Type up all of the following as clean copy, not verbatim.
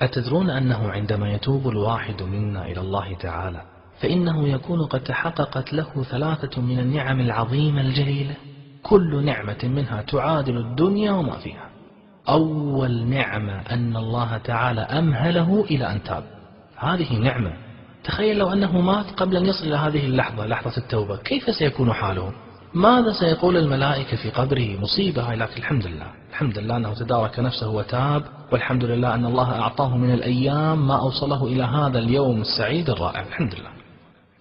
أتدرون أنه عندما يتوب الواحد منا إلى الله تعالى فإنه يكون قد تحققت له ثلاثة من النعم العظيمة الجليلة، كل نعمة منها تعادل الدنيا وما فيها. أول نعمة أن الله تعالى أمهله إلى أن تاب، هذه نعمة. تخيل لو أنه مات قبل أن يصل إلى هذه اللحظة، لحظة التوبة، كيف سيكون حاله؟ ماذا سيقول الملائكة في قبره؟ مصيبة. لكن الحمد لله أنه تدارك نفسه وتاب، والحمد لله أن الله أعطاه من الأيام ما أوصله إلى هذا اليوم السعيد الرائع، الحمد لله.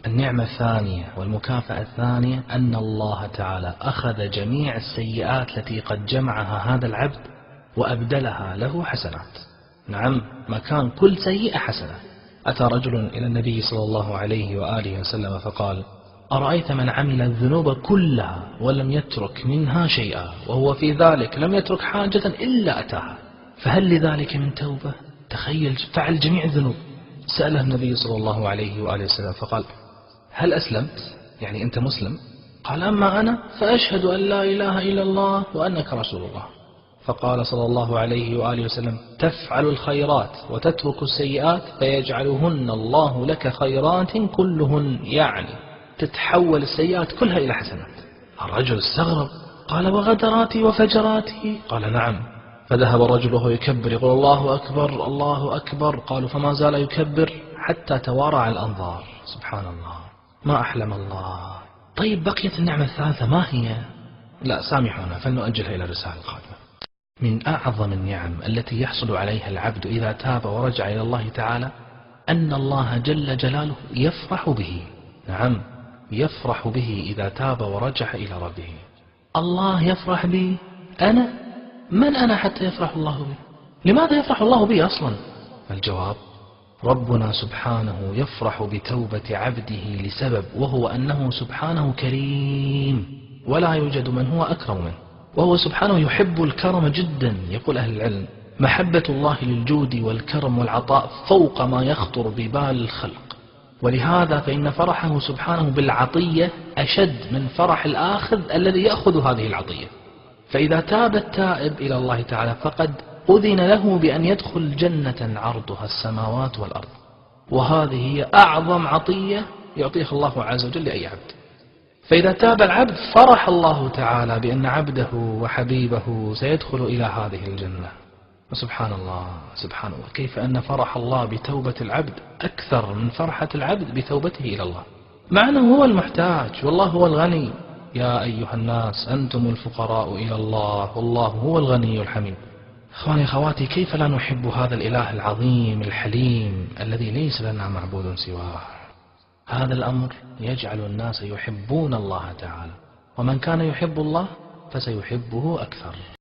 النعمة الثانية والمكافأة الثانية أن الله تعالى أخذ جميع السيئات التي قد جمعها هذا العبد وأبدلها له حسنات. نعم، مكان كل سيئة حسنة. أتى رجل إلى النبي صلى الله عليه وآله وسلم فقال: أرأيت من عمل الذنوب كلها ولم يترك منها شيئا، وهو في ذلك لم يترك حاجة إلا أتاها، فهل لذلك من توبة؟ تخيل، فعل جميع الذنوب. سأله النبي صلى الله عليه وآله وسلم فقال: هل أسلمت؟ يعني أنت مسلم؟ قال: أما أنا فأشهد أن لا إله إلا الله وأنك رسول الله. فقال صلى الله عليه وآله وسلم: تفعل الخيرات وتترك السيئات فيجعلهن الله لك خيرات كلهن، يعني تتحول السيئات كلها إلى حسنات. الرجل استغرب، قال: وغدراتي وفجراتي؟ قال: نعم. فذهب الرجل وهو يكبر يقول: الله أكبر الله أكبر. قالوا: فما زال يكبر حتى توارى الأنظار. سبحان الله، ما أحلم الله. طيب، بقيت النعمة الثالثة ما هي؟ لا، سامحونا فلنؤجلها إلى الرسالة القادمة. من أعظم النعم التي يحصل عليها العبد إذا تاب ورجع إلى الله تعالى أن الله جل جلاله يفرح به. نعم، يفرح به إذا تاب ورجع إلى ربه. الله يفرح بي؟ أنا؟ من أنا حتى يفرح الله بي؟ لماذا يفرح الله بي أصلا؟ الجواب: ربنا سبحانه يفرح بتوبة عبده لسبب، وهو أنه سبحانه كريم، ولا يوجد من هو أكرم منه، وهو سبحانه يحب الكرم جدا. يقول أهل العلم: محبة الله للجود والكرم والعطاء فوق ما يخطر ببال الخلق، ولهذا فإن فرحه سبحانه بالعطية أشد من فرح الآخذ الذي يأخذ هذه العطية. فإذا تاب التائب إلى الله تعالى فقد أذن له بأن يدخل جنة عرضها السماوات والأرض، وهذه هي أعظم عطية يعطيها الله عز وجل لأي عبد. فإذا تاب العبد فرح الله تعالى بأن عبده وحبيبه سيدخل إلى هذه الجنة. وسبحان الله، سبحان الله، كيف أن فرح الله بتوبة العبد أكثر من فرحة العبد بتوبته إلى الله، مع أنه هو المحتاج والله هو الغني. يا أيها الناس أنتم الفقراء إلى الله والله هو الغني الحميد. أخواني أخواتي، كيف لا نحب هذا الإله العظيم الحليم الذي ليس لنا معبود سواه؟ هذا الأمر يجعل الناس يحبون الله تعالى، ومن كان يحب الله فسيحبه أكثر.